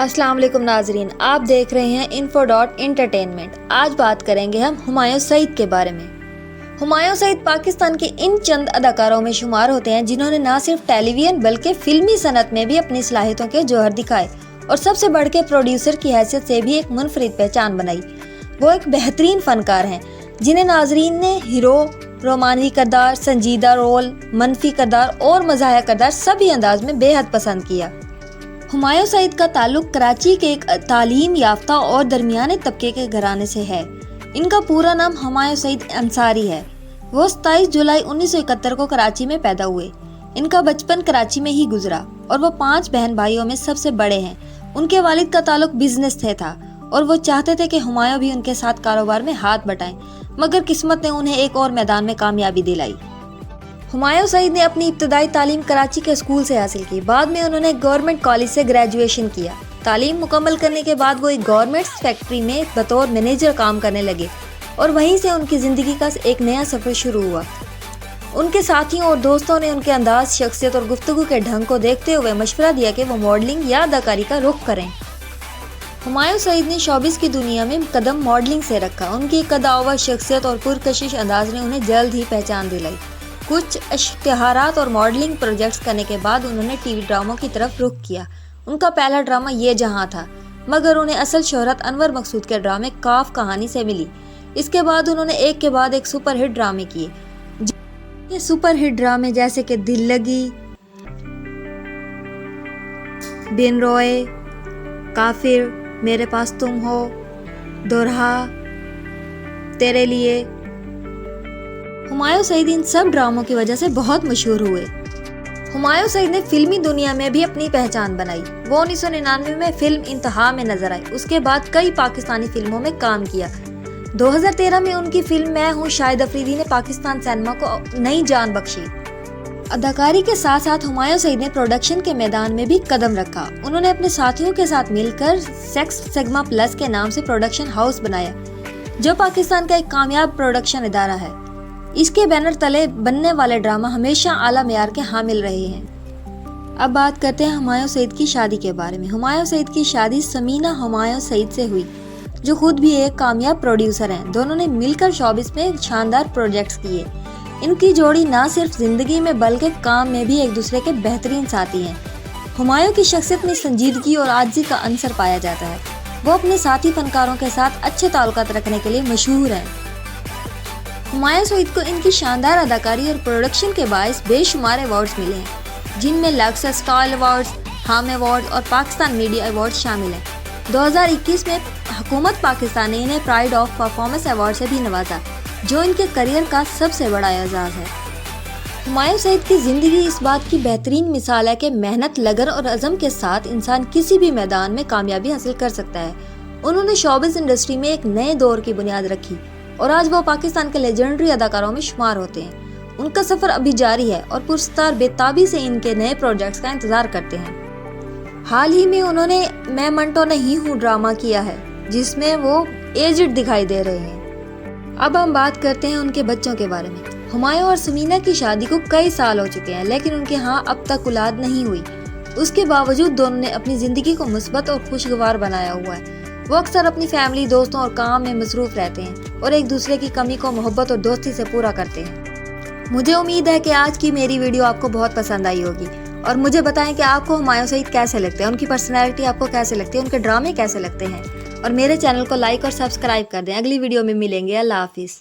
السلام علیکم ناظرین، آپ دیکھ رہے ہیں info.entertainment۔ آج بات کریں گے ہم ہمایوں سعید کے بارے میں۔ ہمایوں سعید پاکستان کے ان چند اداکاروں میں شمار ہوتے ہیں جنہوں نے نہ صرف ٹیلی ویژن بلکہ فلمی صنعت میں بھی اپنی صلاحیتوں کے جوہر دکھائے اور سب سے بڑھ کے پروڈیوسر کی حیثیت سے بھی ایک منفرد پہچان بنائی۔ وہ ایک بہترین فنکار ہیں جنہیں ناظرین نے ہیرو، رومانوی کردار، سنجیدہ رول، منفی کردار اور مزاحیہ کردار سبھی انداز میں بے حد پسند کیا۔ ہمایوں سعید کا تعلق کراچی کے ایک تعلیم یافتہ اور درمیانے طبقے کے گھرانے سے ہے۔ ان کا پورا نام ہمایوں سعید انصاری ہے۔ وہ 27 جولائی 1971 کو کراچی میں پیدا ہوئے۔ ان کا بچپن کراچی میں ہی گزرا اور وہ 5 بہن بھائیوں میں سب سے بڑے ہیں۔ ان کے والد کا تعلق بزنس سے تھا اور وہ چاہتے تھے کہ ہمایوں بھی ان کے ساتھ کاروبار میں ہاتھ بٹائیں، مگر قسمت نے انہیں ایک اور میدان میں کامیابی دلائی۔ ہمایوں سعید نے اپنی ابتدائی تعلیم کراچی کے اسکول سے حاصل کی۔ بعد میں انہوں نے گورنمنٹ کالج سے گریجویشن کیا۔ تعلیم مکمل کرنے کے بعد وہ ایک گورنمنٹ فیکٹری میں بطور مینیجر کام کرنے لگے اور وہیں سے ان کی زندگی کا ایک نیا سفر شروع ہوا۔ ان کے ساتھیوں اور دوستوں نے ان کے انداز، شخصیت اور گفتگو کے ڈھنگ کو دیکھتے ہوئے مشورہ دیا کہ وہ ماڈلنگ یا اداکاری کا رخ کریں۔ ہمایوں سعید نے شوبز کی دنیا میں قدم ماڈلنگ سے رکھا۔ ان کی قدآور شخصیت اور پرکشش انداز نے انہیں جلد ہی پہچان دلائی۔ کچھ اشتہارات اور ماڈلنگ پروجیکٹس کرنے کے بعد انہوں نے ٹی وی ڈراموں کی طرف رخ کیا۔ ان کا پہلا ڈرامہ یہ جہاں تھا، مگر انہیں اصل شہرت انور مقصود کے ڈرامے کاف کہانی سے ملی۔ اس کے بعد انہوں نے ایک کے بعد ایک سپر ہٹ ڈرامے کیے۔ یہ سپر ہٹ ڈرامے جیسے کہ دل لگی، بن روئے، کافر، میرے پاس تم ہو، دوہرا، تیرے لیے۔ ہمایوں سعید ان سب ڈراموں کی وجہ سے بہت مشہور ہوئے۔ ہمایوں سعید نے فلمی دنیا میں بھی اپنی پہچان بنائی۔ وہ 1999 میں فلم انتہا میں نظر آئی۔ اس کے بعد کئی پاکستانی فلموں میں کام کیا۔ 2013 میں ان کی فلم میں ہوں شاہد افریدی نے پاکستان سینما کو نئی جان بخشی۔ اداکاری کے ساتھ ساتھ ہمایوں سعید نے پروڈکشن کے میدان میں بھی قدم رکھا۔ انہوں نے اپنے ساتھیوں کے ساتھ مل کر سیکس سگما پلس کے نام سے پروڈکشن ہاؤس بنایا، جو پاکستان کا ایک کامیاب پروڈکشن ادارہ ہے۔ اس کے بینر تلے بننے والے ڈرامہ ہمیشہ اعلیٰ معیار کے حامل رہے ہیں۔ اب بات کرتے ہیں ہمایوں سعید کی شادی کے بارے میں۔ ہمایوں سعید کی شادی سمینہ ہمایوں سعید سے ہوئی، جو خود بھی ایک کامیاب پروڈیوسر ہیں۔ دونوں نے مل کر شوبز میں شاندار پروجیکٹس کیے۔ ان کی جوڑی نہ صرف زندگی میں بلکہ کام میں بھی ایک دوسرے کے بہترین ساتھی ہیں۔ ہمایوں کی شخصیت میں سنجیدگی اور عاجزی کا عنصر پایا جاتا ہے۔ وہ اپنے ساتھی فنکاروں کے ساتھ اچھے تعلقات رکھنے کے لیے مشہور ہیں۔ ہمایوں سعید کو ان کی شاندار اداکاری اور پروڈکشن کے باعث بے شمار ایوارڈز ملے ہیں، جن میں لکسس اسٹائل ایوارڈز، ہام ایوارڈ اور پاکستان میڈیا ایوارڈ شامل ہیں۔ 2021 میں حکومت پاکستان نے انہیں پرائڈ آف پرفارمنس ایوارڈ سے بھی نوازا، جو ان کے کریئر کا سب سے بڑا اعزاز ہے۔ ہمایوں سعید کی زندگی اس بات کی بہترین مثال ہے کہ محنت، لگن اور عزم کے ساتھ انسان کسی بھی میدان میں کامیابی حاصل کر سکتا ہے۔ انہوں نے شوبز انڈسٹری میں ایک نئے دور کی بنیاد رکھی اور آج وہ پاکستان کے لیجنڈری اداکاروں میں شمار ہوتے ہیں۔ ان کا سفر ابھی جاری ہے اور پرستار بے تابی سے ان کے نئے پروجیکٹس کا انتظار کرتے ہیں۔ حال ہی میں انہوں نے میں منٹو نہیں ہوں ڈرامہ کیا ہے، جس میں وہ ایجڈ دکھائی دے رہے ہیں۔ اب ہم بات کرتے ہیں ان کے بچوں کے بارے میں۔ ہمایوں اور سمینہ کی شادی کو کئی سال ہو چکے ہیں، لیکن ان کے ہاں اب تک اولاد نہیں ہوئی۔ اس کے باوجود دونوں نے اپنی زندگی کو مثبت اور خوشگوار بنایا ہوا ہے۔ وہ اکثر اپنی فیملی، دوستوں اور کام میں مصروف رہتے ہیں اور ایک دوسرے کی کمی کو محبت اور دوستی سے پورا کرتے ہیں۔ مجھے امید ہے کہ آج کی میری ویڈیو آپ کو بہت پسند آئی ہوگی، اور مجھے بتائیں کہ آپ کو ہمایوں سعید کیسے لگتے ہیں، ان کی پرسنالٹی آپ کو کیسے لگتی ہے، ان کے ڈرامے کیسے لگتے ہیں، اور میرے چینل کو لائک اور سبسکرائب کر دیں۔ اگلی ویڈیو میں ملیں گے۔ اللہ حافظ۔